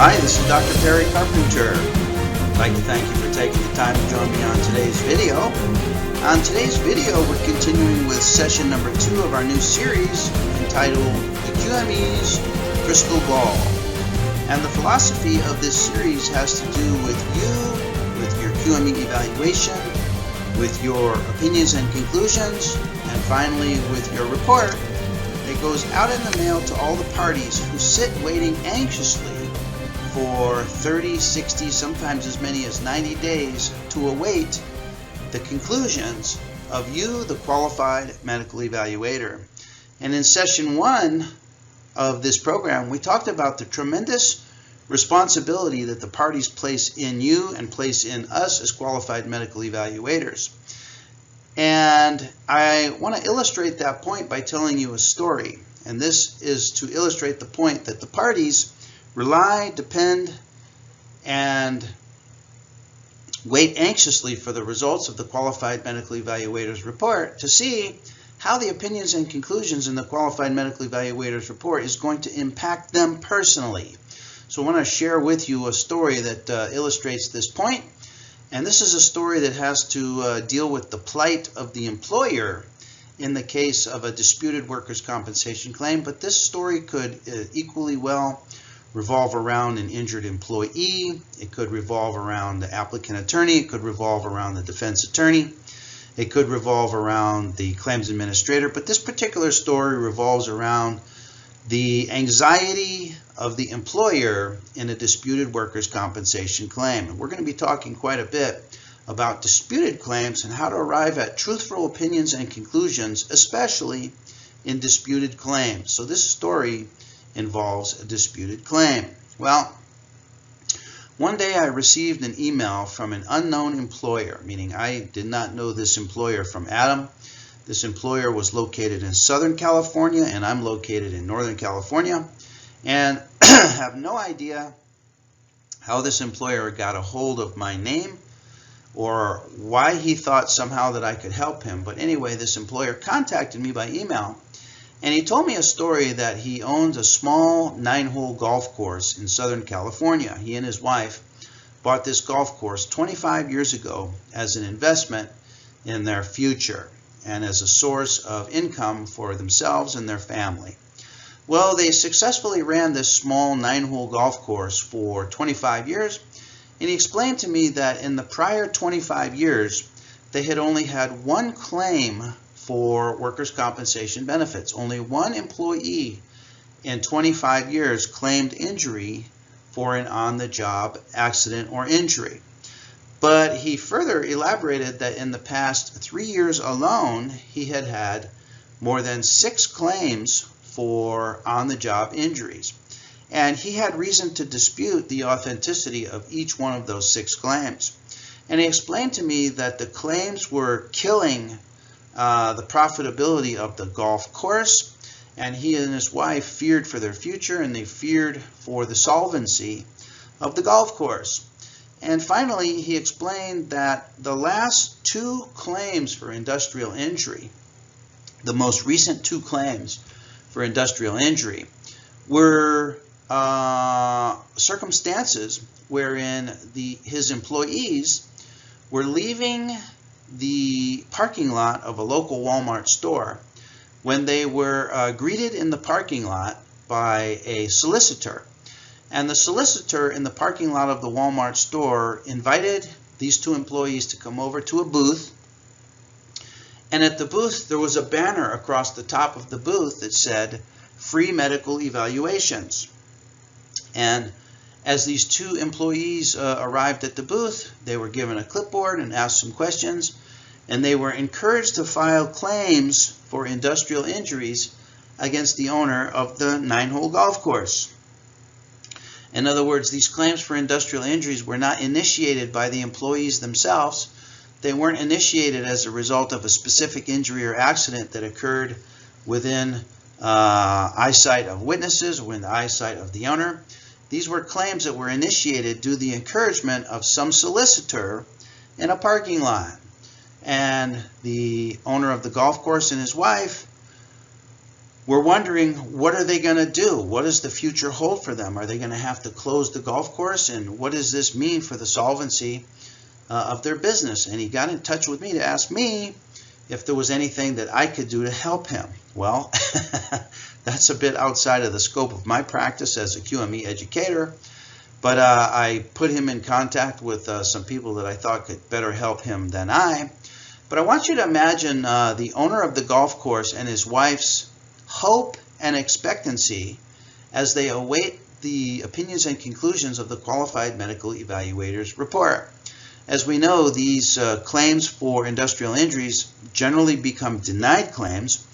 Hi, this is Dr. Perry Carpenter. I'd like to thank you for taking the time to join me on today's video. On today's video, we're continuing with session number 2 of our new series entitled The QME's Crystal Ball. And the philosophy of this series has to do with you, with your QME evaluation, with your opinions and conclusions, and finally with your report that goes out in the mail to all the parties who sit waiting anxiously for 30, 60, sometimes as many as 90 days to await the conclusions of you, the qualified medical evaluator. And in session 1 of this program, we talked about the tremendous responsibility that the parties place in you and place in us as qualified medical evaluators. And I want to illustrate that point by telling you a story. And this is to illustrate the point that the parties rely, depend, and wait anxiously for the results of the qualified medical evaluator's report to see how the opinions and conclusions in the qualified medical evaluator's report is going to impact them personally. So I want to share with you a story that illustrates this point. And this is a story that has to deal with the plight of the employer in the case of a disputed workers' compensation claim. But this story could equally well revolve around an injured employee. It could revolve around the applicant attorney. It could revolve around the defense attorney. It could revolve around the claims administrator. But this particular story revolves around the anxiety of the employer in a disputed workers' compensation claim. And we're going to be talking quite a bit about disputed claims and how to arrive at truthful opinions and conclusions, especially in disputed claims. So this story involves a disputed claim. Well, one day I received an email from an unknown employer, meaning I did not know this employer from Adam. This employer was located in Southern California, and I'm located in Northern California, and have no idea how this employer got a hold of my name or why he thought somehow that I could help him. But anyway, this employer contacted me by email, and he told me a story that he owns a small 9-hole golf course in Southern California. He and his wife bought this golf course 25 years ago as an investment in their future and as a source of income for themselves and their family. Well, they successfully ran this small 9-hole golf course for 25 years, and he explained to me that in the prior 25 years, they had only had one claim for workers' compensation benefits. Only one employee in 25 years claimed injury for an on-the-job accident or injury. But he further elaborated that in the past 3 years alone, he had had more than 6 claims for on-the-job injuries. And he had reason to dispute the authenticity of each one of those 6 claims. And he explained to me that the claims were killing the profitability of the golf course, and he and his wife feared for their future, and they feared for the solvency of the golf course. And finally, he explained that the last 2 claims for industrial injury, the most recent 2 claims for industrial injury, were circumstances wherein his employees were leaving the parking lot of a local Walmart store when they were greeted in the parking lot by a solicitor. And the solicitor in the parking lot of the Walmart store invited these 2 employees to come over to a booth. And at the booth, there was a banner across the top of the booth that said, "Free medical evaluations." And as these 2 employees arrived at the booth, they were given a clipboard and asked some questions, and they were encouraged to file claims for industrial injuries against the owner of the 9-hole golf course. In other words, these claims for industrial injuries were not initiated by the employees themselves. They weren't initiated as a result of a specific injury or accident that occurred within eyesight of witnesses or in the eyesight of the owner. These were claims that were initiated due to the encouragement of some solicitor in a parking lot. And the owner of the golf course and his wife we're wondering, what are they going to do? What does the future hold for them? Are they going to have to close the golf course? And what does this mean for the solvency of their business? And he got in touch with me to ask me if there was anything that I could do to help him. Well, that's a bit outside of the scope of my practice as a QME educator, but I put him in contact with some people that I thought could better help him than I. But I want you to imagine the owner of the golf course and his wife's hope and expectancy as they await the opinions and conclusions of the Qualified Medical Evaluators report. As we know, these claims for industrial injuries generally become denied claims,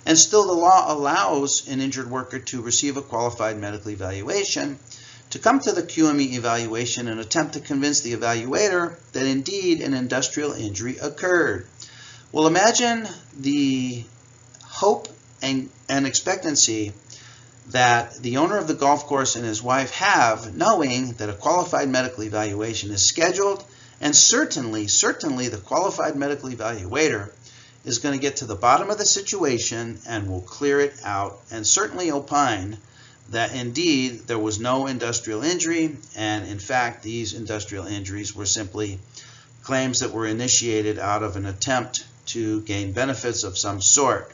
and still the law allows an injured worker to receive a qualified medical evaluation, to come to the QME evaluation and attempt to convince the evaluator that indeed an industrial injury occurred. Well, imagine the hope and expectancy that the owner of the golf course and his wife have, knowing that a qualified medical evaluation is scheduled, and certainly the qualified medical evaluator is going to get to the bottom of the situation and will clear it out and certainly opine that indeed there was no industrial injury, and in fact these industrial injuries were simply claims that were initiated out of an attempt to gain benefits of some sort.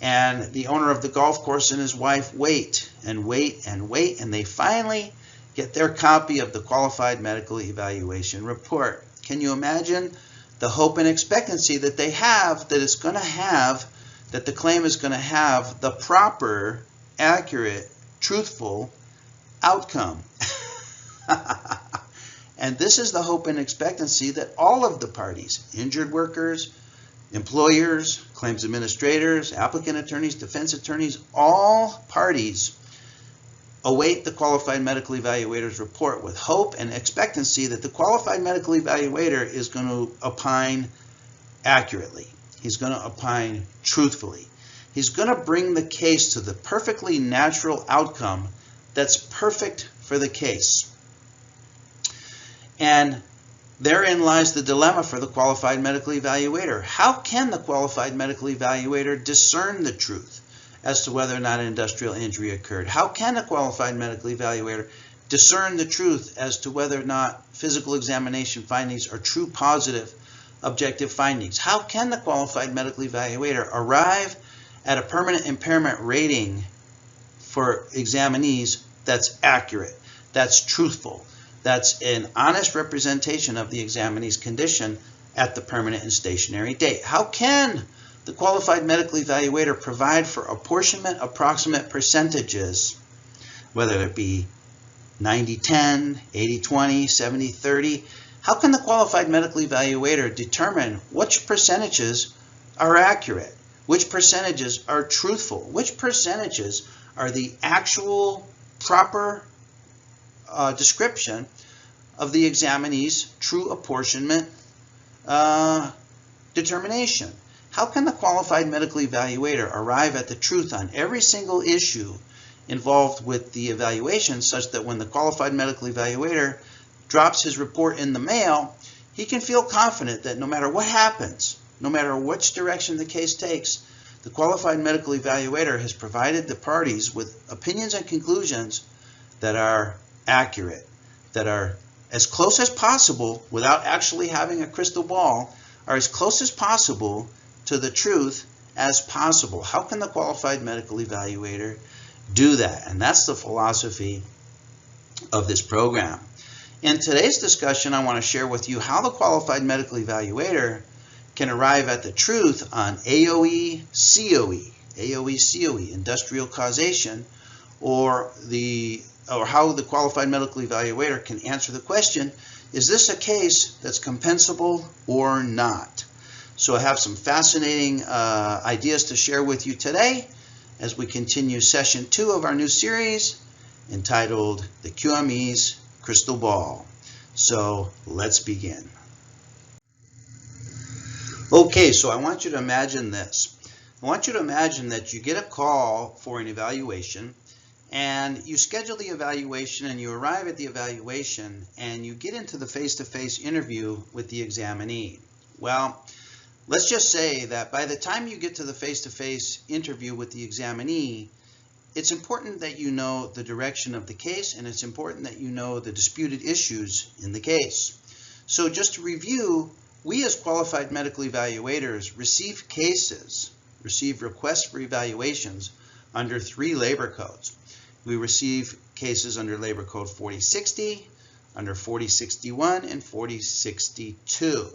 And the owner of the golf course and his wife wait, and they finally get their copy of the Qualified Medical Evaluation report. Can you imagine the hope and expectancy that they have that it's going to have, that the claim is going to have the proper, accurate, truthful outcome? And this is the hope and expectancy that all of the parties, injured workers, employers, claims administrators, applicant attorneys, defense attorneys, all parties await the Qualified Medical Evaluator's report with hope and expectancy that the Qualified Medical Evaluator is going to opine accurately. He's going to opine truthfully. He's going to bring the case to the perfectly natural outcome that's perfect for the case. And therein lies the dilemma for the Qualified Medical Evaluator. How can the Qualified Medical Evaluator discern the truth as to whether or not an industrial injury occurred? How can a Qualified Medical Evaluator discern the truth as to whether or not physical examination findings are true positive objective findings? How can the Qualified Medical Evaluator arrive at a permanent impairment rating for examinees that's accurate, that's truthful, that's an honest representation of the examinee's condition at the permanent and stationary date? How can the Qualified Medical Evaluator provide for apportionment approximate percentages, whether it be 90-10, 80-20, 70-30? How can the Qualified Medical Evaluator determine which percentages are accurate, which percentages are truthful, which percentages are the actual proper description of the examinee's true apportionment determination? How can the Qualified Medical Evaluator arrive at the truth on every single issue involved with the evaluation, such that when the Qualified Medical Evaluator drops his report in the mail, he can feel confident that no matter what happens, no matter which direction the case takes, the Qualified Medical Evaluator has provided the parties with opinions and conclusions that are accurate, that are as close as possible, without actually having a crystal ball, are as close as possible to the truth as possible? How can the Qualified Medical Evaluator do that? And that's the philosophy of this program. In today's discussion, I want to share with you how the Qualified Medical Evaluator can arrive at the truth on AOE, COE, industrial causation, or how the Qualified Medical Evaluator can answer the question, is this a case that's compensable or not? So I have some fascinating ideas to share with you today as we continue session 2 of our new series entitled The QME's Crystal Ball. So let's begin. Okay, so I want you to imagine this. I want you to imagine that you get a call for an evaluation, and you schedule the evaluation, and you arrive at the evaluation, and you get into the face-to-face interview with the examinee. Well, Let's just say that by the time you get to the face-to-face interview with the examinee, it's important that you know the direction of the case, and it's important that you know the disputed issues in the case. So just to review, we as qualified medical evaluators receive requests for evaluations under 3 labor codes. We receive cases under Labor Code 4060, under 4061, and 4062.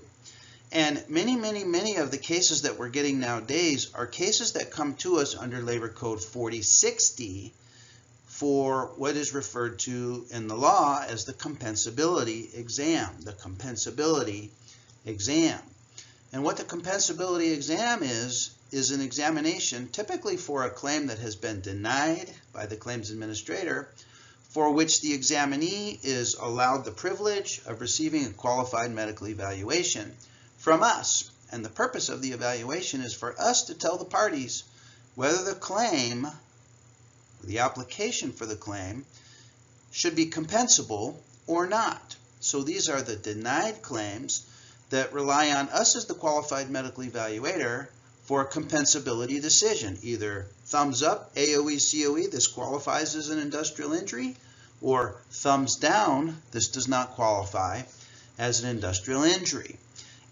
And many of the cases that we're getting nowadays are cases that come to us under Labor Code 4060 for what is referred to in the law as the compensability exam. The compensability exam. And what the compensability exam is an examination typically for a claim that has been denied by the claims administrator, for which the examinee is allowed the privilege of receiving a qualified medical evaluation from us. And the purpose of the evaluation is for us to tell the parties whether the claim, the application for the claim, should be compensable or not. So these are the denied claims that rely on us as the qualified medical evaluator for a compensability decision, either thumbs up, AOE, COE, this qualifies as an industrial injury, or thumbs down, this does not qualify as an industrial injury.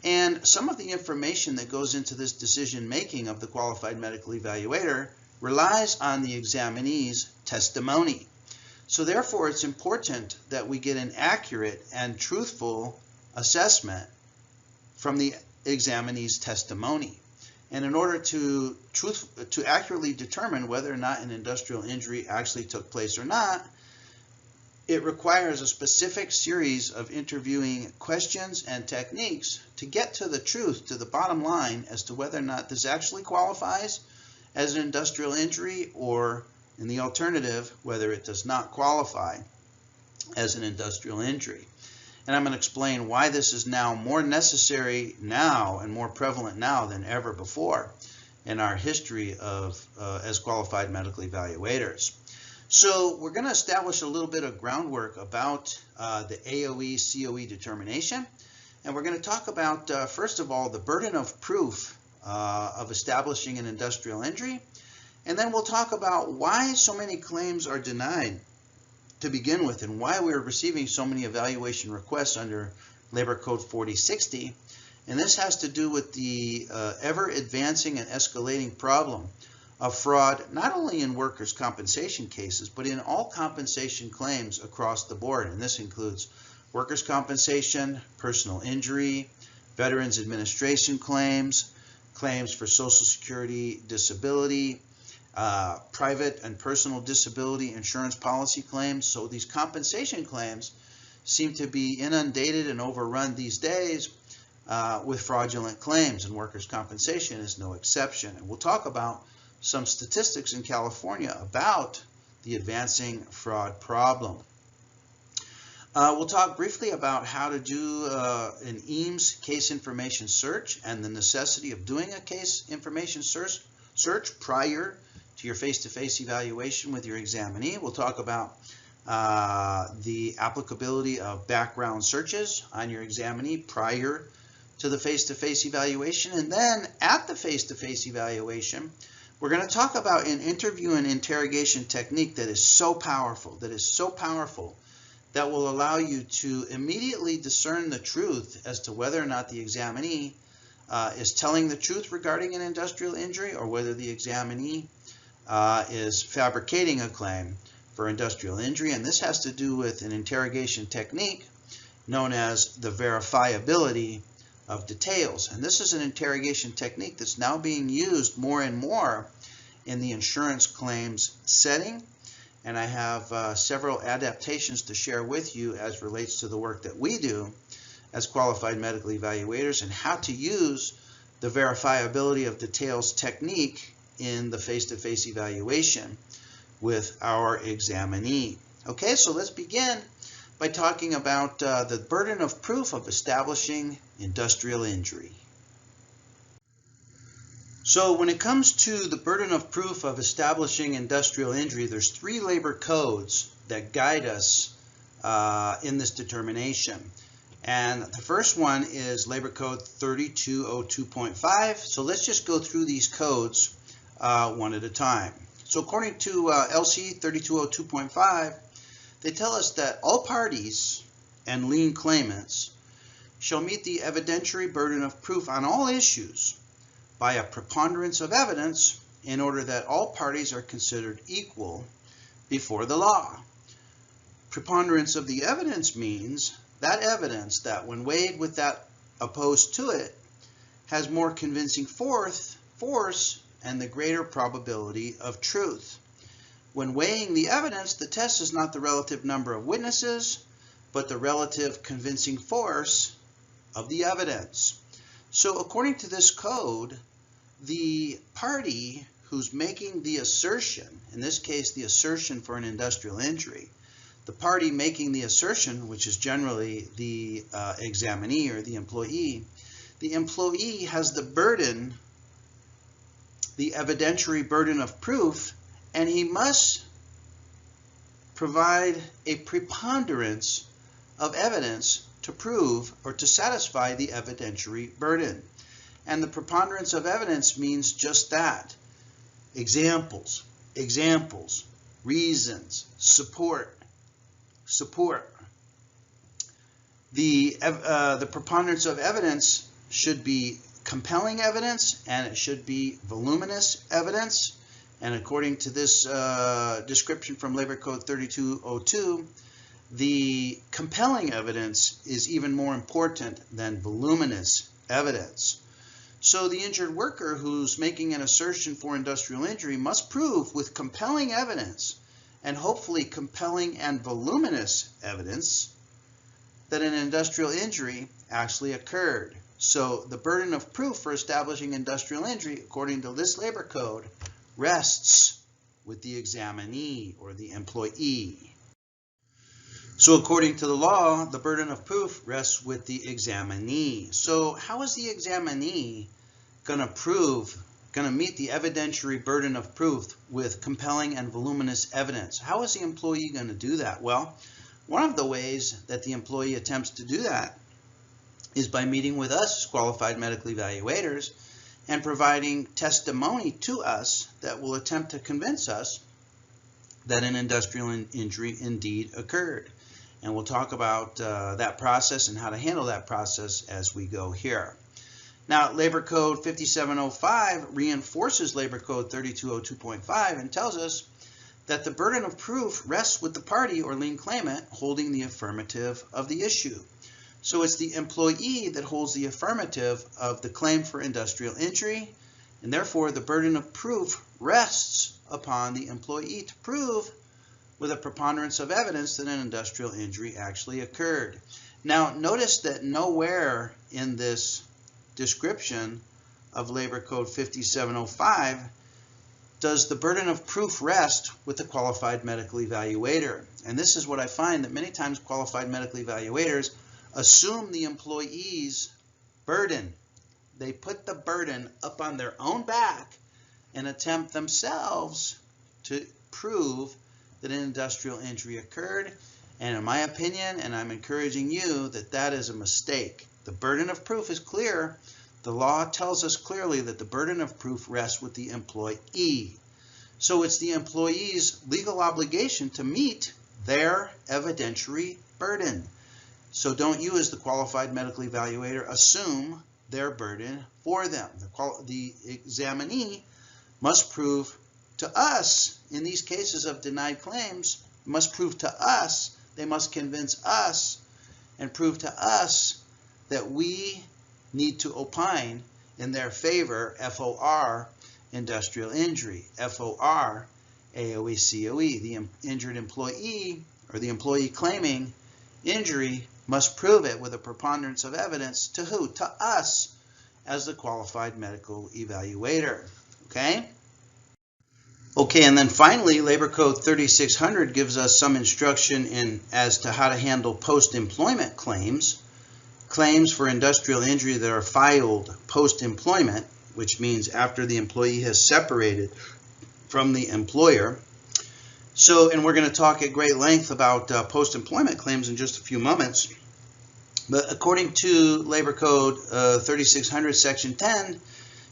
And some of the information that goes into this decision making of the qualified medical evaluator relies on the examinee's testimony. So therefore, it's important that we get an accurate and truthful assessment from the examinee's testimony. And in order to accurately determine whether or not an industrial injury actually took place or not, it requires a specific series of interviewing questions and techniques to get to the truth, to the bottom line, as to whether or not this actually qualifies as an industrial injury, or in the alternative, whether it does not qualify as an industrial injury. And I'm going to explain why this is now more necessary now and more prevalent now than ever before in our history of as qualified medical evaluators. So we're going to establish a little bit of groundwork about the AOE, COE determination. And we're going to talk about, first of all, the burden of proof of establishing an industrial injury. And then we'll talk about why so many claims are denied to begin with, and why we're receiving so many evaluation requests under Labor Code 4060. And this has to do with the ever advancing and escalating problem of fraud, not only in workers' compensation cases, but in all compensation claims across the board. And this includes workers' compensation, personal injury, Veterans Administration claims, claims for Social Security disability, private and personal disability insurance policy claims. So these compensation claims seem to be inundated and overrun these days with fraudulent claims, and workers' compensation is no exception. And we'll talk about some statistics in California about the advancing fraud problem. We'll talk briefly about how to do an EAMS case information search and the necessity of doing a case information search prior to your face-to-face evaluation with your examinee. We'll talk about the applicability of background searches on your examinee prior to the face-to-face evaluation. And then at the face-to-face evaluation, we're going to talk about an interview and interrogation technique that is so powerful, that will allow you to immediately discern the truth as to whether or not the examinee is telling the truth regarding an industrial injury, or whether the examinee is fabricating a claim for industrial injury. And this has to do with an interrogation technique known as the verifiability of details. And this is an interrogation technique that's now being used more and more in the insurance claims setting. And I have several adaptations to share with you as relates to the work that we do as qualified medical evaluators, and how to use the verifiability of details technique in the face-to-face evaluation with our examinee. Okay, so let's begin by talking about the burden of proof of establishing industrial injury. So when it comes to the burden of proof of establishing industrial injury, there's 3 labor codes that guide us in this determination. And the first one is Labor Code 3202.5. So let's just go through these codes one at a time. So according to LC 3202.5, they tell us that all parties and lien claimants shall meet the evidentiary burden of proof on all issues by a preponderance of evidence in order that all parties are considered equal before the law. Preponderance of the evidence means that evidence that when weighed with that opposed to it has more convincing force and the greater probability of truth. When weighing the evidence, the test is not the relative number of witnesses, but the relative convincing force of the evidence. So according to this code, the party who's making the assertion, in this case the assertion for an industrial injury, the party making the assertion, which is generally the examinee or the employee has the burden, the evidentiary burden of proof, and he must provide a preponderance of evidence to prove or to satisfy the evidentiary burden. And the preponderance of evidence means just that. Examples, reasons, support. The preponderance of evidence should be compelling evidence, and it should be voluminous evidence. And according to this description from Labor Code 3202, the compelling evidence is even more important than voluminous evidence. So the injured worker who's making an assertion for industrial injury must prove with compelling evidence, and hopefully compelling and voluminous evidence, that an industrial injury actually occurred. So the burden of proof for establishing industrial injury, according to this labor code, rests with the examinee or the employee. So according to the law, the burden of proof rests with the examinee. So how is the examinee going to meet the evidentiary burden of proof with compelling and voluminous evidence? How is the employee going to do that? Well, one of the ways that the employee attempts to do that is by meeting with us as qualified medical evaluators and providing testimony to us that will attempt to convince us that an industrial injury indeed occurred. And we'll talk about that process and how to handle that process as we go here. Now, Labor Code 5705 reinforces Labor Code 3202.5 and tells us that the burden of proof rests with the party or lien claimant holding the affirmative of the issue. So it's the employee that holds the affirmative of the claim for industrial injury, and therefore the burden of proof rests upon the employee to prove with a preponderance of evidence that an industrial injury actually occurred. Now, notice that nowhere in this description of Labor Code 5705 does the burden of proof rest with the qualified medical evaluator. And this is what I find, that many times qualified medical evaluators assume the employee's burden. They put the burden up on their own back and attempt themselves to prove that an industrial injury occurred. And in my opinion, and I'm encouraging you, that that is a mistake. The burden of proof is clear. The law tells us clearly that the burden of proof rests with the employee. So it's the employee's legal obligation to meet their evidentiary burden. So don't you, as the qualified medical evaluator, assume their burden for them. The examinee must prove to us, in these cases of denied claims, must prove to us, they must convince us and prove to us that we need to opine in their favor, FOR, industrial injury, FOR, AOE, COE. The injured employee or the employee claiming injury must prove it with a preponderance of evidence to who? To us as the qualified medical evaluator. Okay? Okay, and then finally, Labor Code 3600 gives us some instruction as to how to handle post-employment claims. Claims for industrial injury that are filed post-employment, which means after the employee has separated from the employer. So, and we're going to talk at great length about post-employment claims in just a few moments. But according to Labor Code 3600 Section 10,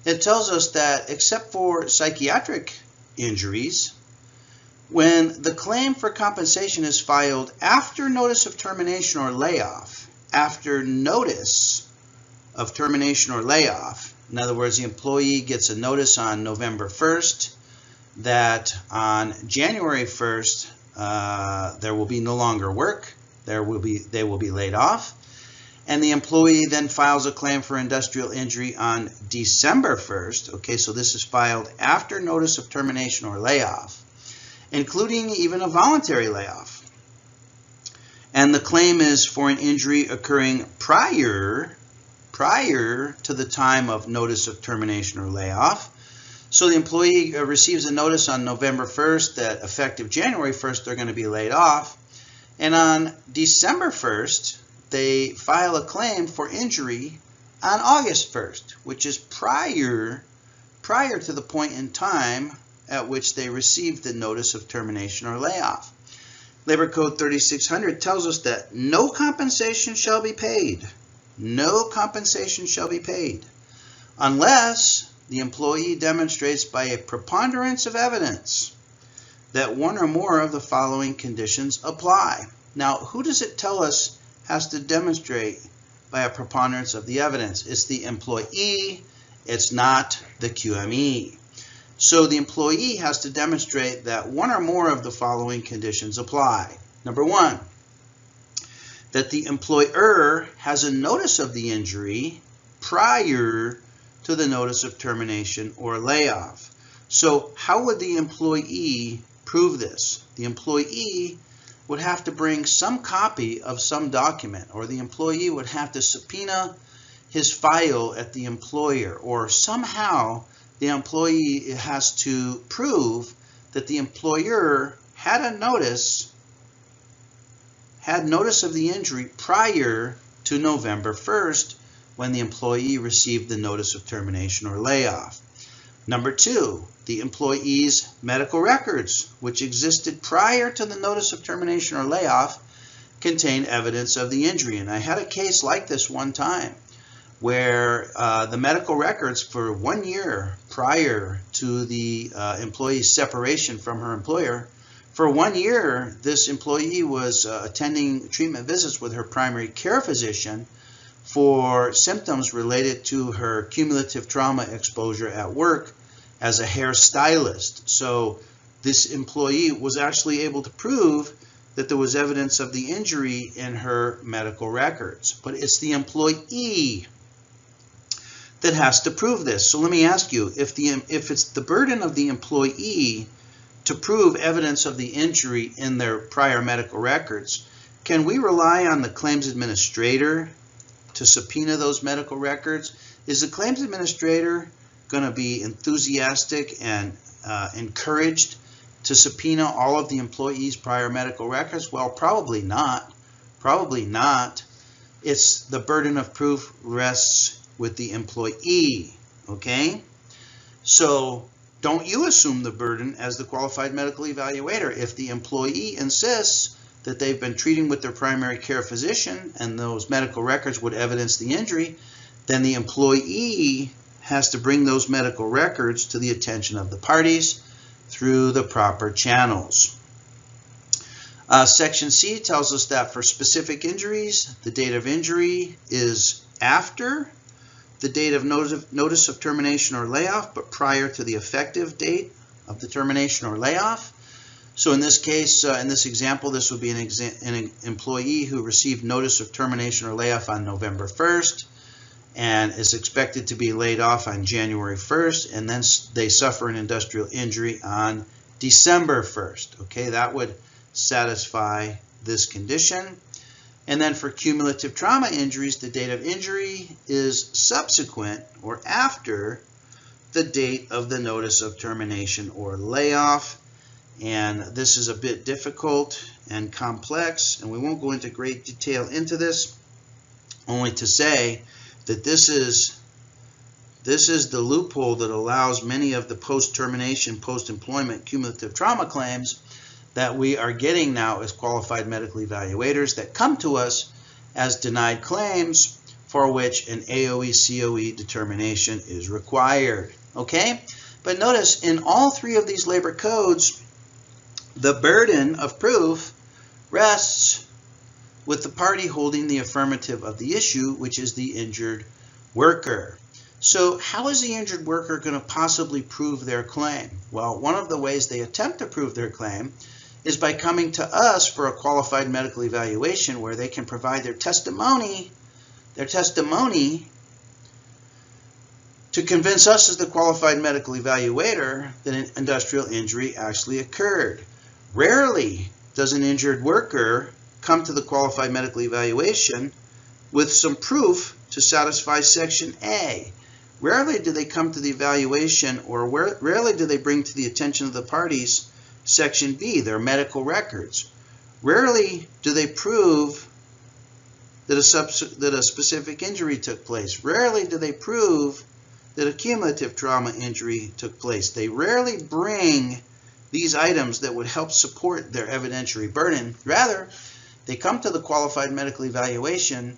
it tells us that except for psychiatric injuries, when the claim for compensation is filed after notice of termination or layoff, after notice of termination or layoff, in other words, the employee gets a notice on November 1st that on January 1st there will be no longer work, they will be laid off, and the employee then files a claim for industrial injury on December 1st. Okay, so this is filed after notice of termination or layoff, including even a voluntary layoff. And the claim is for an injury occurring prior to the time of notice of termination or layoff. So the employee receives a notice on November 1st that effective January 1st they're going to be laid off. And on December 1st, they file a claim for injury on August 1st, which is prior to the point in time at which they received the notice of termination or layoff. Labor Code 3600 tells us that no compensation shall be paid. No compensation shall be paid unless the employee demonstrates by a preponderance of evidence that one or more of the following conditions apply. Now, who does it tell us has to demonstrate by a preponderance of the evidence? It's the employee, it's not the QME. So the employee has to demonstrate that one or more of the following conditions apply. Number one, that the employer has a notice of the injury prior to the notice of termination or layoff. So how would the employee prove this? The employee would have to bring some copy of some document, or the employee would have to subpoena his file at the employer, or somehow the employee has to prove that the employer had notice of the injury prior to November 1st when the employee received the notice of termination or layoff. Number two, the employee's medical records, which existed prior to the notice of termination or layoff, contain evidence of the injury. And I had a case like this one time where the medical records for 1 year prior to the employee's separation from her employer, for 1 year, this employee was attending treatment visits with her primary care physician for symptoms related to her cumulative trauma exposure at work as a hairstylist. So this employee was actually able to prove that there was evidence of the injury in her medical records. But it's the employee that has to prove this. So let me ask you, if it's the burden of the employee to prove evidence of the injury in their prior medical records, can we rely on the claims administrator to subpoena those medical records? Is the claims administrator going to be enthusiastic and encouraged to subpoena all of the employee's prior medical records? Well, probably not. Probably not. It's the burden of proof rests with the employee, okay? So don't you assume the burden as the qualified medical evaluator. If the employee insists that they've been treating with their primary care physician and those medical records would evidence the injury, then the employee has to bring those medical records to the attention of the parties through the proper channels. Section C tells us that for specific injuries, the date of injury is after the date of notice of termination or layoff, but prior to the effective date of the termination or layoff. So in this case, in this example, this would be an employee who received notice of termination or layoff on November 1st and is expected to be laid off on January 1st, and then they suffer an industrial injury on December 1st. Okay, that would satisfy this condition. And then for cumulative trauma injuries, the date of injury is subsequent or after the date of the notice of termination or layoff. And this is a bit difficult and complex, and we won't go into great detail into this, only to say that this is the loophole that allows many of the post-termination, post-employment cumulative trauma claims that we are getting now as qualified medical evaluators that come to us as denied claims for which an AOE-COE determination is required. Okay? But notice in all three of these labor codes, the burden of proof rests with the party holding the affirmative of the issue, which is the injured worker. So how is the injured worker going to possibly prove their claim? Well, one of the ways they attempt to prove their claim is by coming to us for a qualified medical evaluation where they can provide their testimony to convince us as the qualified medical evaluator that an industrial injury actually occurred. Rarely does an injured worker come to the qualified medical evaluation with some proof to satisfy Section A. Rarely do they come to the evaluation, or rarely do they bring to the attention of the parties Section B, their medical records. Rarely do they prove that a specific injury took place. Rarely do they prove that a cumulative trauma injury took place. They rarely bring these items that would help support their evidentiary burden. Rather, they come to the qualified medical evaluation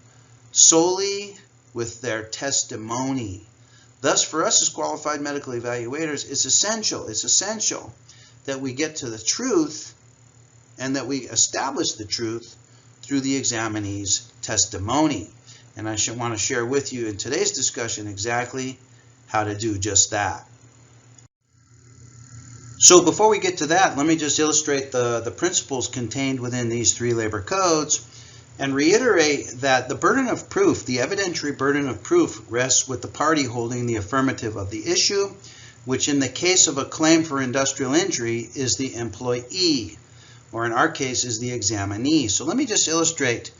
solely with their testimony. Thus, for us as qualified medical evaluators, it's essential that we get to the truth and that we establish the truth through the examinee's testimony. And I want to share with you in today's discussion exactly how to do just that. So before we get to that, let me just illustrate the principles contained within these three labor codes and reiterate that the burden of proof, the evidentiary burden of proof, rests with the party holding the affirmative of the issue, which in the case of a claim for industrial injury is the employee, or in our case is the examinee. So let me just illustrate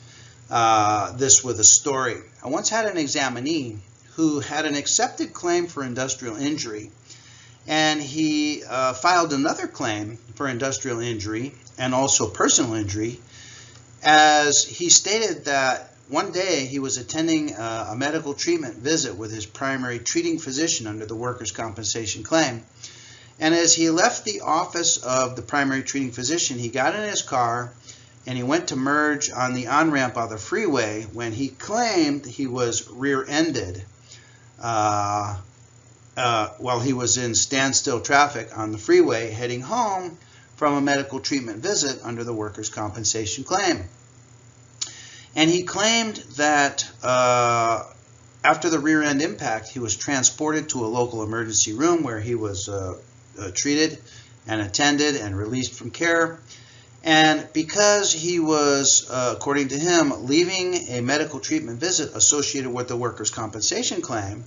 this with a story. I once had an examinee who had an accepted claim for industrial injury, and he filed another claim for industrial injury and also personal injury, as he stated that one day he was attending a medical treatment visit with his primary treating physician under the workers' compensation claim. And as he left the office of the primary treating physician, he got in his car and he went to merge on the on-ramp of the freeway when he claimed he was rear-ended while he was in standstill traffic on the freeway heading home from a medical treatment visit under the workers' compensation claim. And he claimed that after the rear end impact, he was transported to a local emergency room where he was treated and attended and released from care. And because he was, according to him, leaving a medical treatment visit associated with the workers' compensation claim,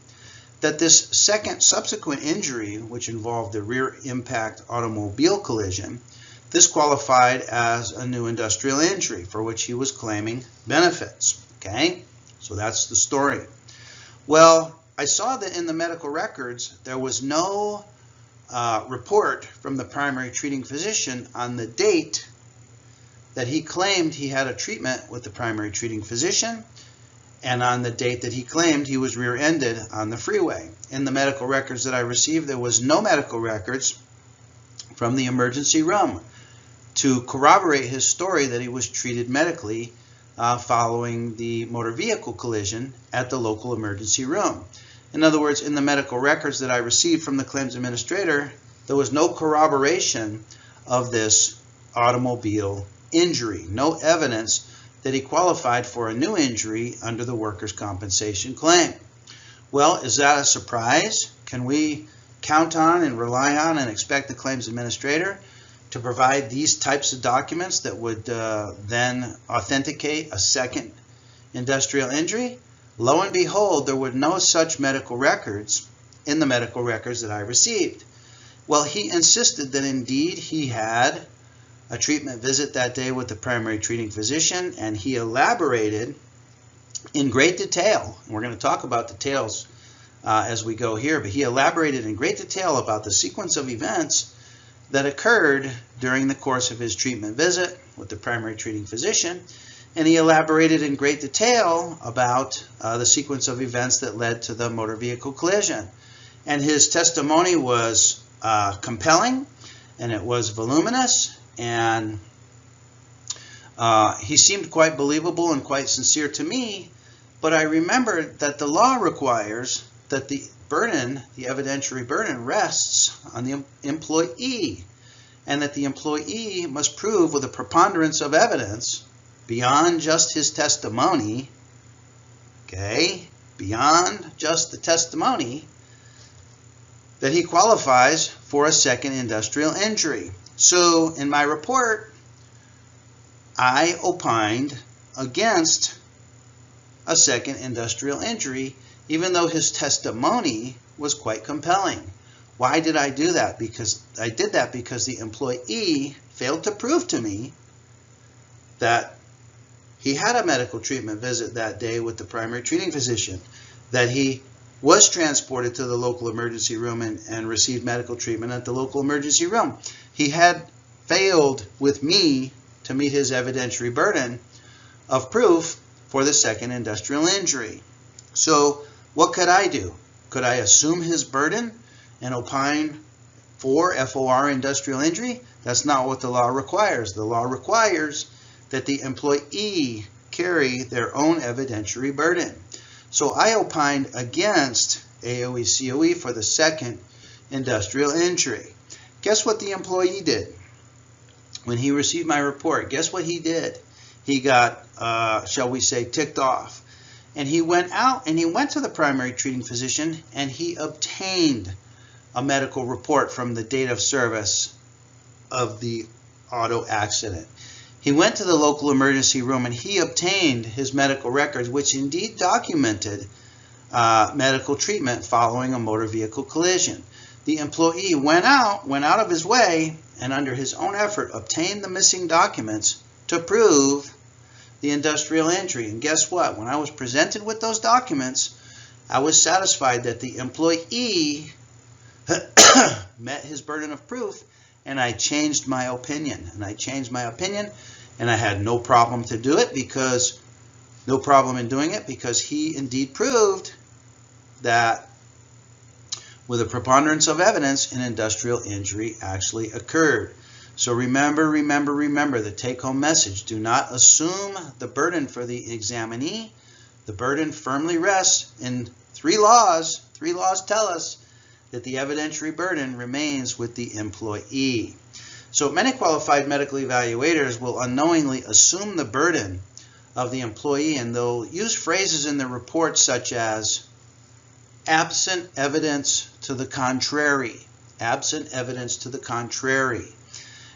that this second subsequent injury, which involved a rear impact automobile collision, this qualified as a new industrial injury for which he was claiming benefits. Okay, so that's the story. Well, I saw that in the medical records there was no report from the primary treating physician on the date that he claimed he had a treatment with the primary treating physician and on the date that he claimed he was rear-ended on the freeway. In the medical records that I received, there was no medical records from the emergency room to corroborate his story that he was treated medically following the motor vehicle collision at the local emergency room. In other words, in the medical records that I received from the claims administrator, there was no corroboration of this automobile injury, no evidence that he qualified for a new injury under the workers' compensation claim. Well, is that a surprise? Can we count on and rely on and expect the claims administrator to provide these types of documents that would then authenticate a second industrial injury? Lo and behold, there were no such medical records in the medical records that I received. Well, he insisted that indeed he had a treatment visit that day with the primary treating physician, and he elaborated in great detail. We're going to talk about details as we go here, but he elaborated in great detail about the sequence of events that occurred during the course of his treatment visit with the primary treating physician, and he elaborated in great detail about the sequence of events that led to the motor vehicle collision. And his testimony was compelling, and it was voluminous, and He seemed quite believable and quite sincere to me, but I remembered that the law requires that the burden, the evidentiary burden, rests on the employee, and that the employee must prove with a preponderance of evidence beyond just his testimony, okay, beyond just the testimony, that he qualifies for a second industrial injury. So in my report, I opined against a second industrial injury, even though his testimony was quite compelling. Why did I do that? Because I did that because the employee failed to prove to me that he had a medical treatment visit that day with the primary treating physician, that he was transported to the local emergency room and received medical treatment at the local emergency room. He had failed with me to meet his evidentiary burden of proof for the second industrial injury. So what could I do? Could I assume his burden and opine for FOR industrial injury? That's not what the law requires. The law requires that the employee carry their own evidentiary burden. So I opined against AOE COE for the second industrial injury. Guess what the employee did when he received my report? Guess what he did? He got, shall we say, ticked off. And he went out and he went to the primary treating physician and he obtained a medical report from the date of service of the auto accident. He went to the local emergency room and he obtained his medical records, which indeed documented medical treatment following a motor vehicle collision. The employee went out of his way and under his own effort obtained the missing documents to prove the industrial injury. And guess what? When I was presented with those documents, I was satisfied that the employee met his burden of proof, and I changed my opinion. And I had no problem to do it because he indeed proved that with a preponderance of evidence, an industrial injury actually occurred. So remember the take-home message. Do not assume the burden for the examinee. The burden firmly rests in three laws. Three laws tell us that the evidentiary burden remains with the employee. So many qualified medical evaluators will unknowingly assume the burden of the employee, and they'll use phrases in the report such as absent evidence to the contrary. Absent evidence to the contrary.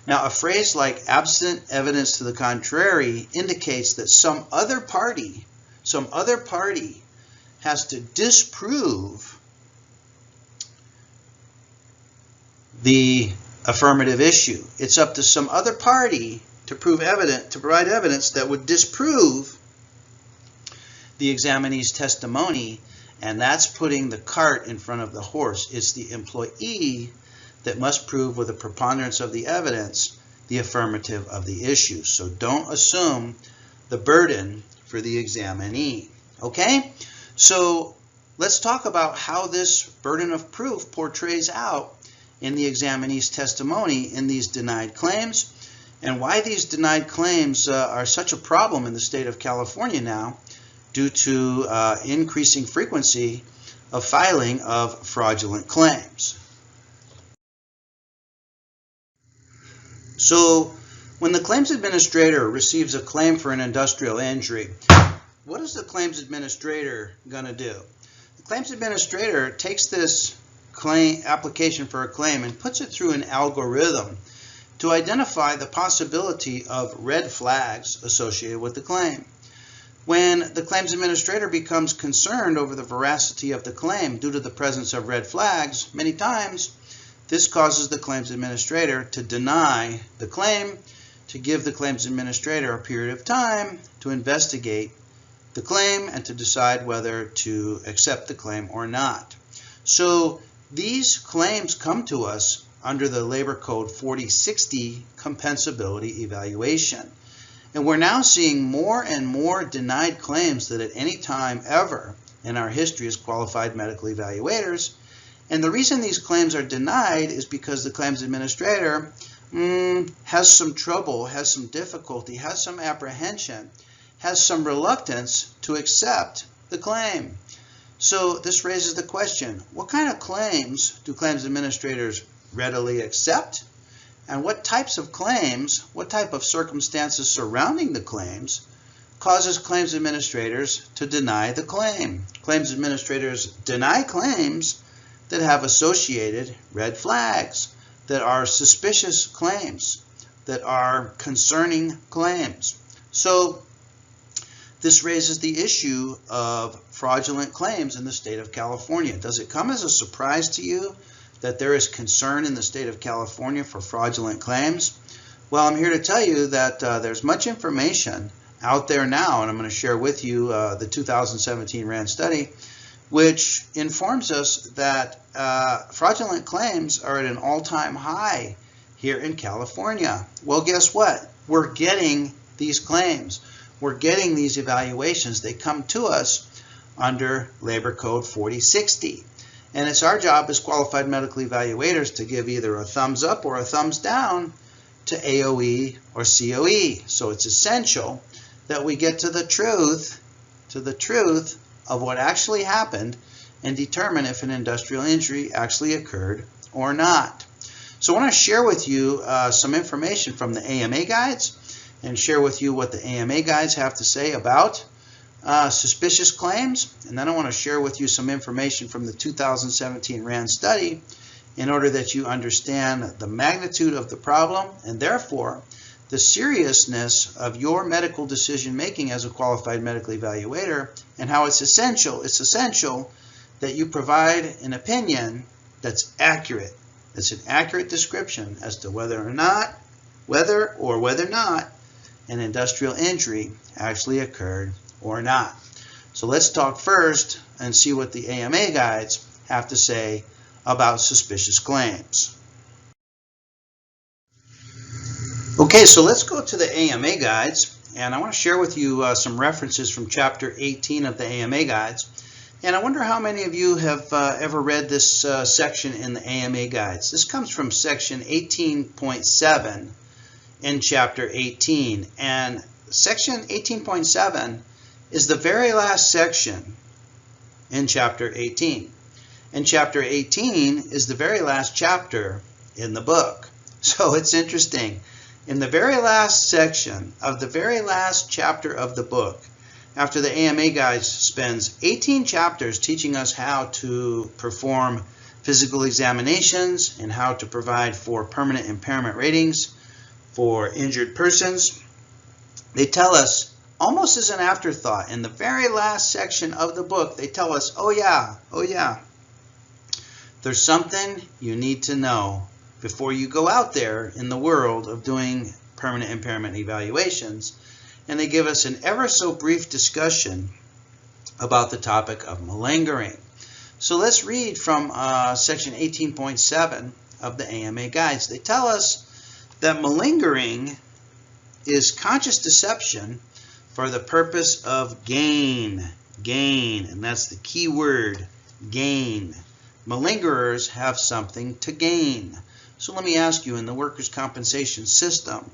Now, a phrase like absent evidence to the contrary indicates that some other party has to disprove the affirmative issue. It's up to some other party to provide evidence that would disprove the examinee's testimony, and that's putting the cart in front of the horse. It's the employee that must prove with a preponderance of the evidence the affirmative of the issue. So don't assume the burden for the examinee. Okay? So let's talk about how this burden of proof portrays out in the examinee's testimony in these denied claims, and why these denied claims are such a problem in the state of California now due to increasing frequency of filing of fraudulent claims. So when the claims administrator receives a claim for an industrial injury, what is the claims administrator going to do? The claims administrator takes this application for a claim and puts it through an algorithm to identify the possibility of red flags associated with the claim. When the claims administrator becomes concerned over the veracity of the claim due to the presence of red flags, many times this causes the claims administrator to deny the claim, to give the claims administrator a period of time to investigate the claim and to decide whether to accept the claim or not. So these claims come to us under the Labor Code 4060 compensability evaluation. And we're now seeing more and more denied claims that at any time ever in our history as qualified medical evaluators. And the reason these claims are denied is because the claims administrator has some trouble, has some difficulty, has some apprehension, has some reluctance to accept the claim. So this raises the question, what kind of claims do claims administrators readily accept? And what types of claims, what type of circumstances surrounding the claims causes claims administrators to deny the claim? Claims administrators deny claims that have associated red flags, that are suspicious claims, that are concerning claims. So this raises the issue of fraudulent claims in the state of California. Does it come as a surprise to you that there is concern in the state of California for fraudulent claims? Well, I'm here to tell you that there's much information out there now, and I'm going to share with you the 2017 RAND study, which informs us that fraudulent claims are at an all-time high here in California. Well, guess what? We're getting these claims. We're getting these evaluations. They come to us under Labor Code 4060. And it's our job as qualified medical evaluators to give either a thumbs up or a thumbs down to AOE or COE. So it's essential that we get to the truth of what actually happened and determine if an industrial injury actually occurred or not. So I want to share with you some information from the AMA guides and share with you what the AMA guides have to say about suspicious claims. And then I want to share with you some information from the 2017 RAND study in order that you understand the magnitude of the problem and therefore the seriousness of your medical decision making as a qualified medical evaluator, and how it's essential that you provide an opinion that's accurate. It's an accurate description as to whether or not an industrial injury actually occurred or not. So let's talk first and see what the AMA guides have to say about suspicious claims. Okay, so let's go to the AMA guides, and I want to share with you some references from Chapter 18 of the AMA guides. And I wonder how many of you have ever read this section in the AMA guides. This comes from Section 18.7 in Chapter 18. And Section 18.7 is the very last section in Chapter 18. And Chapter 18 is the very last chapter in the book. So it's interesting. In the very last section of the very last chapter of the book, after the AMA guide spends 18 chapters teaching us how to perform physical examinations and how to provide for permanent impairment ratings for injured persons, they tell us, almost as an afterthought, in the very last section of the book, they tell us, oh yeah, there's something you need to know before you go out there in the world of doing permanent impairment evaluations. And they give us an ever so brief discussion about the topic of malingering. So let's read from Section 18.7 of the AMA guides. They tell us that malingering is conscious deception for the purpose of gain, and that's the key word, gain. Malingerers have something to gain. So let me ask you, in the workers' compensation system,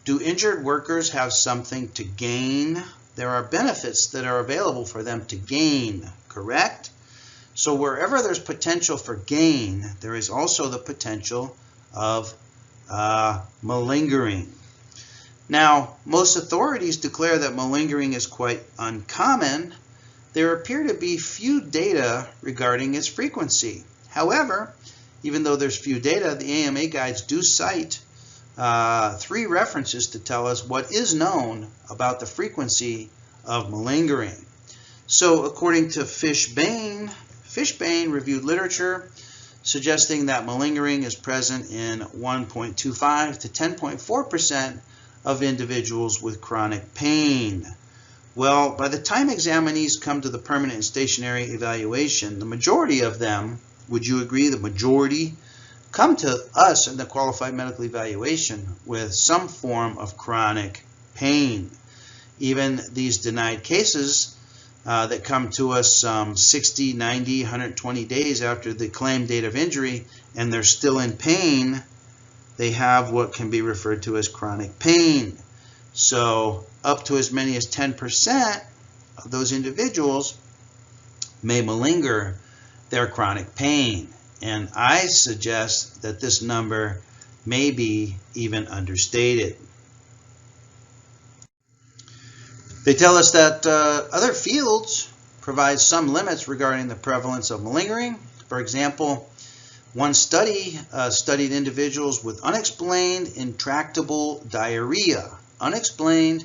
do injured workers have something to gain? There are benefits that are available for them to gain, correct? So wherever there's potential for gain, there is also the potential of malingering. Now, most authorities declare that malingering is quite uncommon. There appear to be few data regarding its frequency. However, even though there's few data, the AMA guides do cite 3 references to tell us what is known about the frequency of malingering. So according to Fishbane reviewed literature suggesting that malingering is present in 1.25 to 10.4% of individuals with chronic pain. Well, by the time examinees come to the permanent and stationary evaluation, the majority of them, would you agree, the majority come to us in the qualified medical evaluation with some form of chronic pain. Even these denied cases that come to us 60, 90, 120 days after the claimed date of injury and they're still in pain, they have what can be referred to as chronic pain. So up to as many as 10% of those individuals may malinger their chronic pain. And I suggest that this number may be even understated. They tell us that other fields provide some limits regarding the prevalence of malingering. For example, one study studied individuals with unexplained intractable diarrhea. Unexplained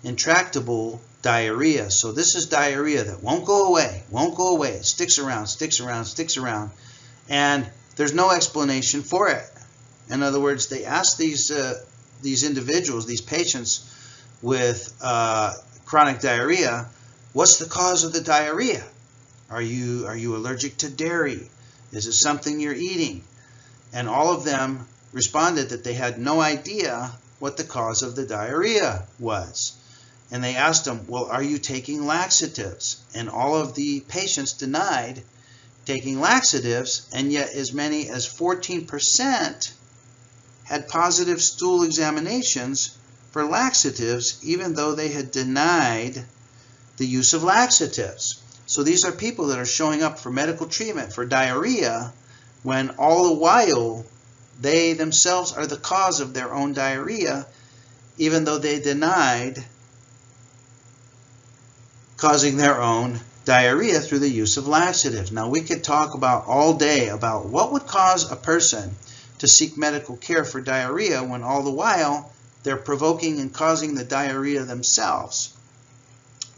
intractable diarrhea. So this is diarrhea that won't go away, won't go away. It sticks around, sticks around, sticks around. And there's no explanation for it. In other words, they asked these individuals, these patients with chronic diarrhea, what's the cause of the diarrhea? Are you allergic to dairy? Is it something you're eating? And all of them responded that they had no idea what the cause of the diarrhea was. And they asked them, well, are you taking laxatives? And all of the patients denied taking laxatives, and yet as many as 14% had positive stool examinations for laxatives, even though they had denied the use of laxatives. So these are people that are showing up for medical treatment for diarrhea when all the while they themselves are the cause of their own diarrhea, even though they denied causing their own diarrhea through the use of laxatives. Now we could talk about all day about what would cause a person to seek medical care for diarrhea when all the while they're provoking and causing the diarrhea themselves.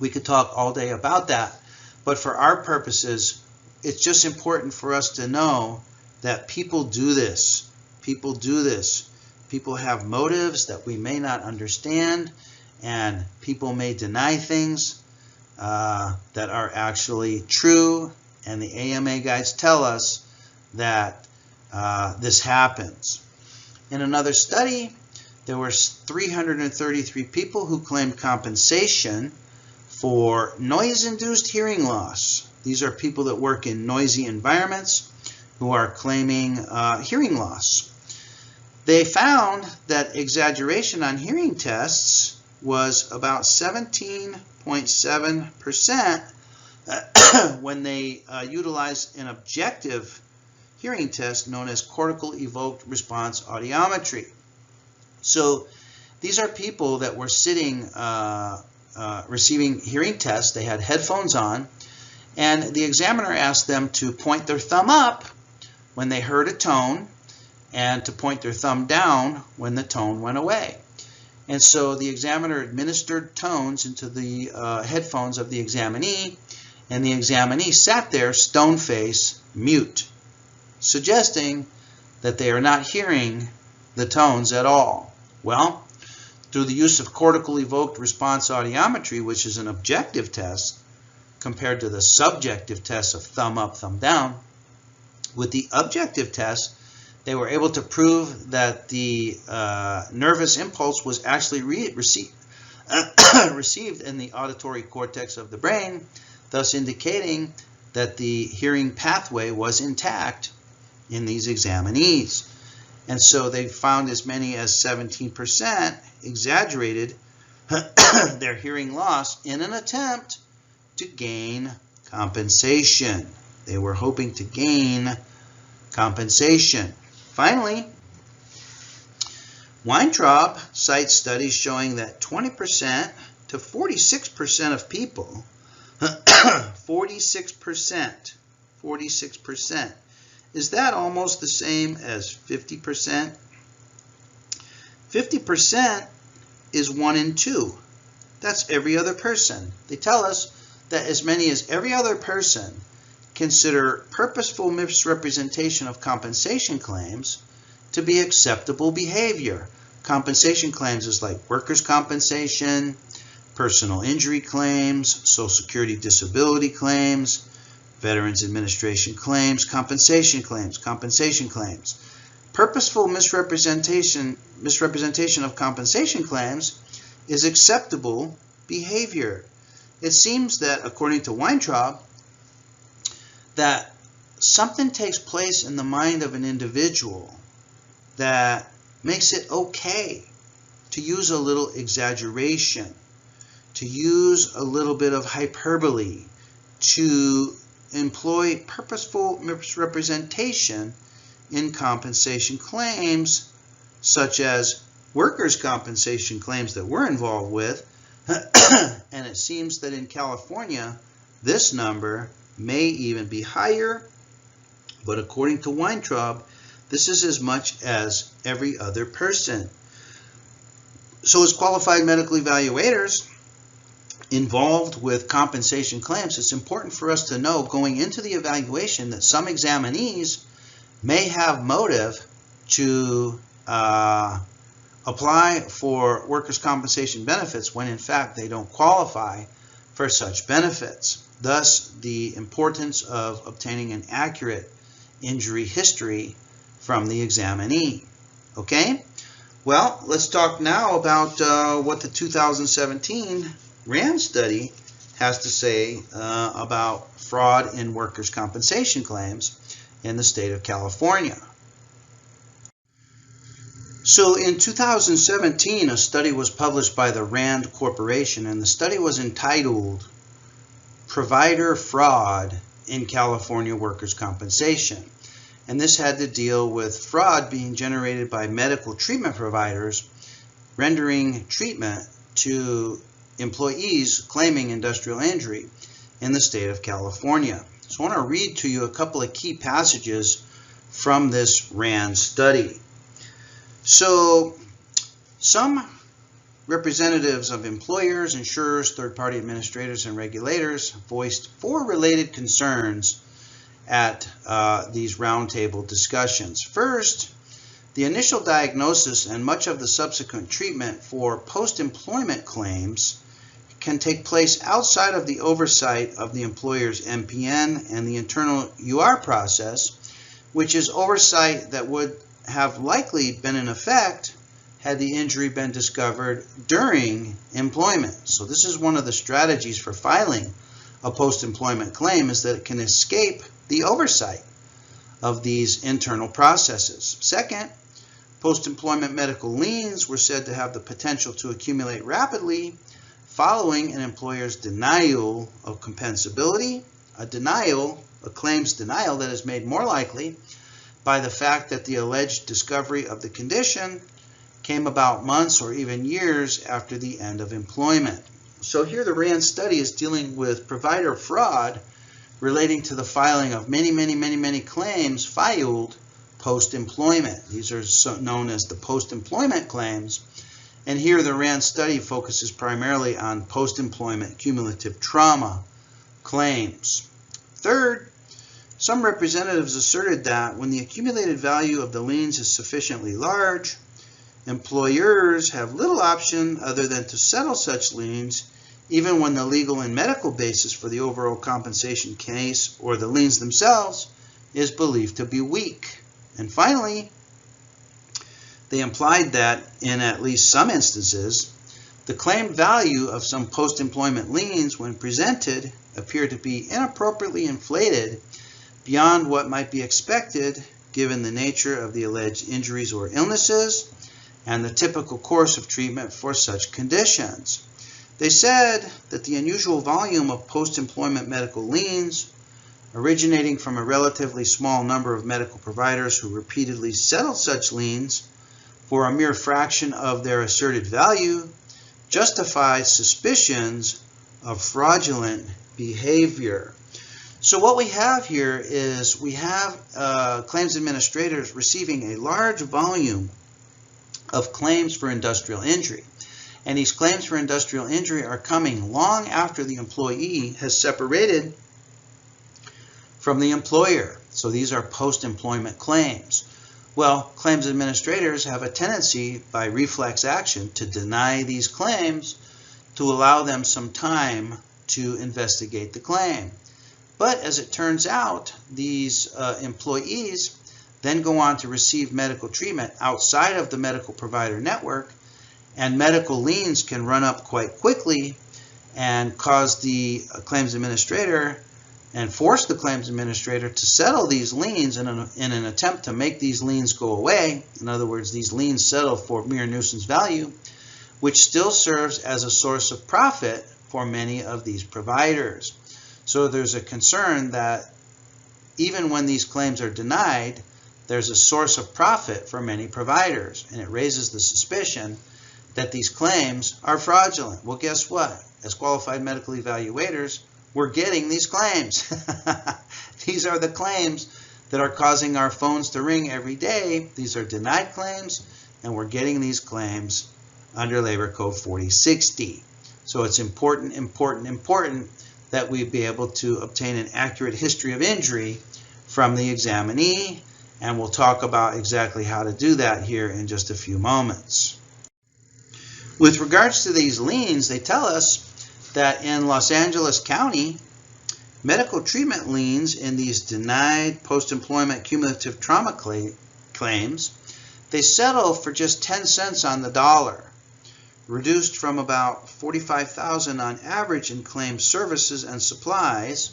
We could talk all day about that, but for our purposes, it's just important for us to know that people do this. People do this. People have motives that we may not understand, and people may deny things that are actually true, and the AMA guides tell us that this happens. In another study, there were 333 people who claimed compensation for noise-induced hearing loss. These are people that work in noisy environments who are claiming hearing loss. They found that exaggeration on hearing tests was about 17.7% when they utilized an objective hearing test known as cortical evoked response audiometry. So these are people that were sitting receiving hearing tests. They had headphones on, and the examiner asked them to point their thumb up when they heard a tone and to point their thumb down when the tone went away. And so the examiner administered tones into the headphones of the examinee, and the examinee sat there stone-faced, mute, suggesting that they are not hearing the tones at all. Well, through the use of cortical evoked response audiometry, which is an objective test compared to the subjective test of thumb up, thumb down, with the objective test, they were able to prove that the nervous impulse was actually received in the auditory cortex of the brain, thus indicating that the hearing pathway was intact in these examinees. And so they found as many as 17% exaggerated their hearing loss in an attempt to gain compensation. They were hoping to gain compensation. Finally, Weintraub cites studies showing that 20% to 46% of people, 46%, is that almost the same as 50%? 50% is 1 in 2. That's every other person. They tell us that as many as every other person consider purposeful misrepresentation of compensation claims to be acceptable behavior. Compensation claims is like workers' compensation, personal injury claims, Social Security disability claims, Veterans Administration claims, compensation claims. Purposeful misrepresentation of compensation claims is acceptable behavior. It seems that, according to Weintraub, that something takes place in the mind of an individual that makes it okay to use a little exaggeration, to use a little bit of hyperbole, to employ purposeful misrepresentation in compensation claims, such as workers' compensation claims that we're involved with. And it seems that in California, this number may even be higher, but according to Weintraub, this is as much as every other person. So as qualified medical evaluators involved with compensation claims, it's important for us to know going into the evaluation that some examinees may have motive to apply for workers' compensation benefits when in fact they don't qualify for such benefits. Thus, the importance of obtaining an accurate injury history from the examinee. Okay? Well, let's talk now about what the 2017 RAND study has to say about fraud in workers' compensation claims in the state of California. So in 2017, a study was published by the RAND Corporation, and the study was entitled Provider Fraud in California Workers' Compensation. And this had to deal with fraud being generated by medical treatment providers rendering treatment to employees claiming industrial injury in the state of California. So I want to read to you a couple of key passages from this RAND study. So some representatives of employers, insurers, third-party administrators, and regulators voiced 4 related concerns at these roundtable discussions. First, the initial diagnosis and much of the subsequent treatment for post-employment claims can take place outside of the oversight of the employer's MPN and the internal UR process, which is oversight that would have likely been in effect had the injury been discovered during employment. So this is one of the strategies for filing a post-employment claim, is that it can escape the oversight of these internal processes. Second, post-employment medical liens were said to have the potential to accumulate rapidly following an employer's denial of compensability, a claims denial that is made more likely by the fact that the alleged discovery of the condition came about months or even years after the end of employment. So here the RAND study is dealing with provider fraud relating to the filing of many claims filed post-employment. These are known as the post-employment claims. And here the RAND study focuses primarily on post-employment cumulative trauma claims. Third, some representatives asserted that when the accumulated value of the liens is sufficiently large, employers have little option other than to settle such liens, even when the legal and medical basis for the overall compensation case or the liens themselves is believed to be weak. And finally, they implied that in at least some instances, the claim value of some post-employment liens when presented appeared to be inappropriately inflated beyond what might be expected given the nature of the alleged injuries or illnesses and the typical course of treatment for such conditions. They said that the unusual volume of post-employment medical liens, originating from a relatively small number of medical providers who repeatedly settled such liens for a mere fraction of their asserted value, justifies suspicions of fraudulent behavior. So what we have here is we have claims administrators receiving a large volume of claims for industrial injury. And these claims for industrial injury are coming long after the employee has separated from the employer. So these are post-employment claims. Well, claims administrators have a tendency by reflex action to deny these claims to allow them some time to investigate the claim. But as it turns out, these employees then go on to receive medical treatment outside of the medical provider network, and medical liens can run up quite quickly and cause the claims administrator and force the claims administrator to settle these liens in an attempt to make these liens go away. In other words, these liens settle for mere nuisance value, which still serves as a source of profit for many of these providers. So there's a concern that even when these claims are denied, there's a source of profit for many providers, and it raises the suspicion that these claims are fraudulent. Well, guess what? As qualified medical evaluators, we're getting these claims. These are the claims that are causing our phones to ring every day. These are denied claims, and we're getting these claims under Labor Code 4060. So it's important that we be able to obtain an accurate history of injury from the examinee, and we'll talk about exactly how to do that here in just a few moments. With regards to these liens, they tell us that in Los Angeles County, medical treatment liens in these denied post-employment cumulative trauma claims, they settle for just 10 cents on the dollar, reduced from about $45,000 on average in claimed services and supplies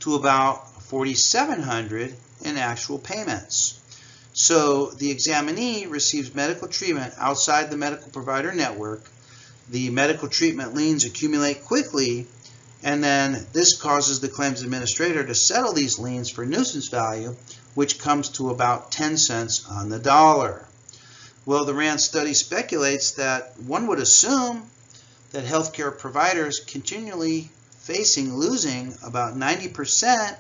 to about $4,700 in actual payments. So the examinee receives medical treatment outside the medical provider network. The medical treatment liens accumulate quickly, and then this causes the claims administrator to settle these liens for nuisance value, which comes to about 10 cents on the dollar. Well, the RAND study speculates that one would assume that healthcare providers continually losing about 90%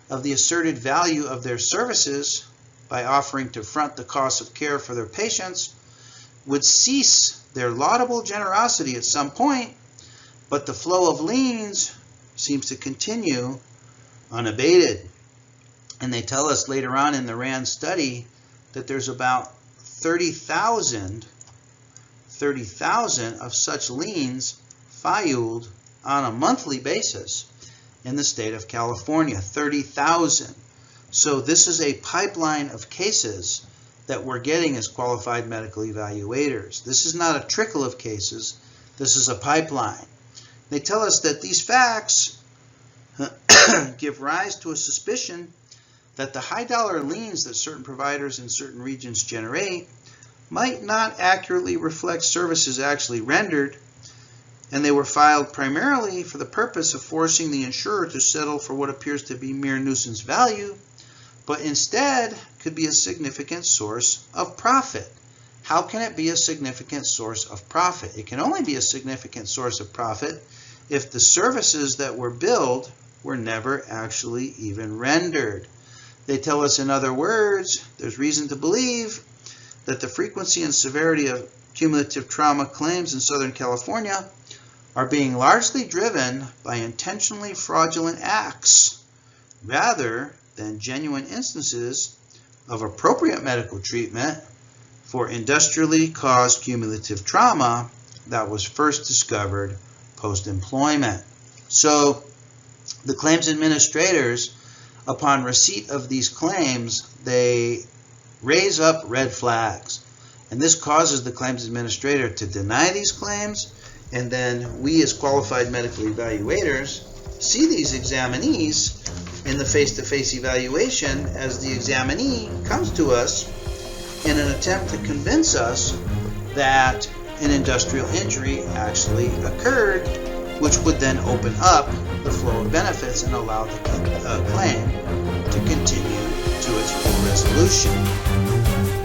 of the asserted value of their services by offering to front the cost of care for their patients would cease their laudable generosity at some point, but the flow of liens seems to continue unabated. And they tell us later on in the RAND study that there's about 30,000 of such liens filed on a monthly basis in the state of California. 30,000. So this is a pipeline of cases that we're getting as qualified medical evaluators. This is not a trickle of cases. This is a pipeline. They tell us that these facts give rise to a suspicion that the high dollar liens that certain providers in certain regions generate might not accurately reflect services actually rendered, and they were filed primarily for the purpose of forcing the insurer to settle for what appears to be mere nuisance value, but instead could be a significant source of profit. How can it be a significant source of profit? It can only be a significant source of profit if the services that were billed were never actually even rendered. They tell us, in other words, there's reason to believe that the frequency and severity of cumulative trauma claims in Southern California are being largely driven by intentionally fraudulent acts rather than genuine instances of appropriate medical treatment for industrially caused cumulative trauma that was first discovered post-employment. So the claims administrators, upon receipt of these claims, they raise up red flags. And this causes the claims administrator to deny these claims, and then we as qualified medical evaluators see these examinees in the face-to-face evaluation as the examinee comes to us in an attempt to convince us that an industrial injury actually occurred, which would then open up the flow of benefits and allow the claim to continue to its full resolution.